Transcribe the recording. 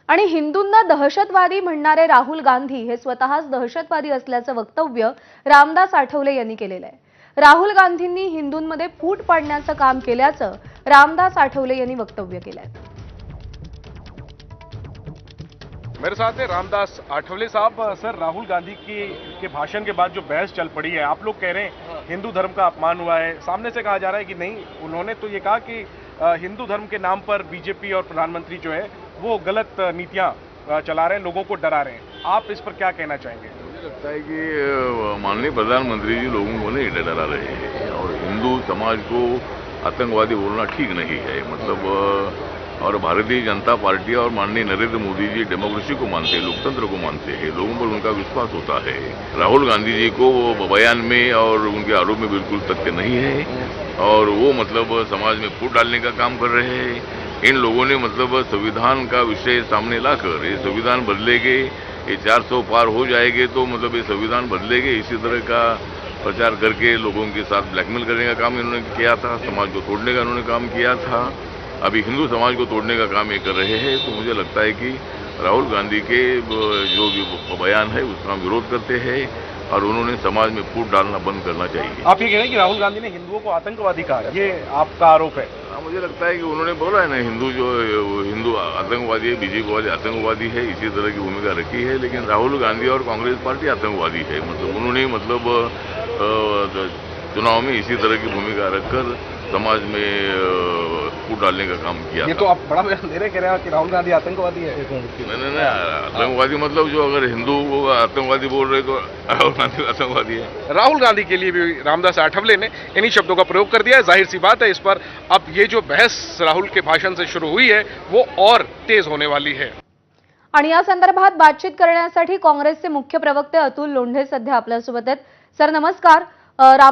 आणि हिंदूंना दहशतवादी म्हणणारे राहुल गांधी हे स्वतःच दहशतवादी असल्याचं वक्तव्य रामदास आठवले यांनी केलेलं आहे। राहुल गांधींनी हिंदूंमध्ये फूट पाडण्याचं काम केल्याचं रामदास आठवले यांनी वक्तव्य केलंय। मेरे साथ है रामदास आठवले साहब। सर, राहुल गांधी के भाषण के बाद जो बहस चल पड़ी है, आप लोग कह रहे हैं हिंदू धर्म का अपमान हुआ है, सामने से कहा जा रहा है कि नहीं, उन्होंने तो ये कहा कि हिंदू धर्म के नाम पर बीजेपी और प्रधानमंत्री जो है वो गलत नीतियां चला रहे हैं, लोगों को डरा रहे हैं। आप इस पर क्या कहना चाहेंगे? मुझे लगता है कि माननीय प्रधानमंत्री जी लोगों को नहीं डरा रहे हैं और हिंदू समाज को आतंकवादी बोलना ठीक नहीं है। मतलब और भारतीय जनता पार्टी और माननीय नरेंद्र मोदी जी डेमोक्रेसी को मानते हैं, लोकतंत्र को मानते हैं, लोगों पर उनका विश्वास होता है। राहुल गांधी जी को बयान में और उनके आरोप में बिल्कुल तथ्य नहीं है और वो मतलब समाज में फूट डालने का काम कर रहे हैं। इन लोगों ने मतलब संविधान का विषय सामने लाकर ये संविधान बदलेंगे, ये 400 पार हो जाएंगे तो मतलब ये संविधान बदलेंगे, इसी तरह का प्रचार करके लोगों के साथ ब्लैकमेल करने का काम इन्होंने किया था, समाज को तोड़ने का इन्होंने काम किया था। अभी हिंदू समाज को तोड़ने का काम ये कर रहे हैं। तो मुझे लगता है कि राहुल गांधी के जो भी बयान है उसका हम विरोध करते हैं और उन्होंने समाज में फूट डालना बंद करना चाहिए। आप ये कह रहे हैं कि राहुल गांधी ने हिंदुओं को आतंकवादी कहा, ये आपका आरोप है? हाँ, मुझे लगता है कि उन्होंने बोला है ना, हिंदू आतंकवादी है, बीजेपी वाले आतंकवादी है, इसी तरह की भूमिका रखी है। लेकिन राहुल गांधी और कांग्रेस पार्टी आतंकवादी है। मतलब उन्होंने चुनाव में इसी तरह की भूमिका रखकर समाज में फूट डालने का काम किया। ये तो आप बड़ा बयान दे रहे, कह रहे हैं कि राहुल गांधी आतंकवादी है। नहीं, आतंकवादी मतलब जो अगर हिंदू को आतंकवादी बोल रहे तो राहुल गांधी आतंकवादी है। राहुल गांधी के लिए भी रामदास आठवले ने इन्हीं शब्दों का प्रयोग कर दिया है। जाहिर सी बात है, इस पर अब ये जो बहस राहुल के भाषण से शुरू हुई है वो और तेज होने वाली है। आणि या संदर्भात बातचीत करण्यासाठी काँग्रेसचे मुख्य प्रवक्ते अतुल लोंढे सध्या आपल्यासोबत आहेत। सर नमस्कार। राम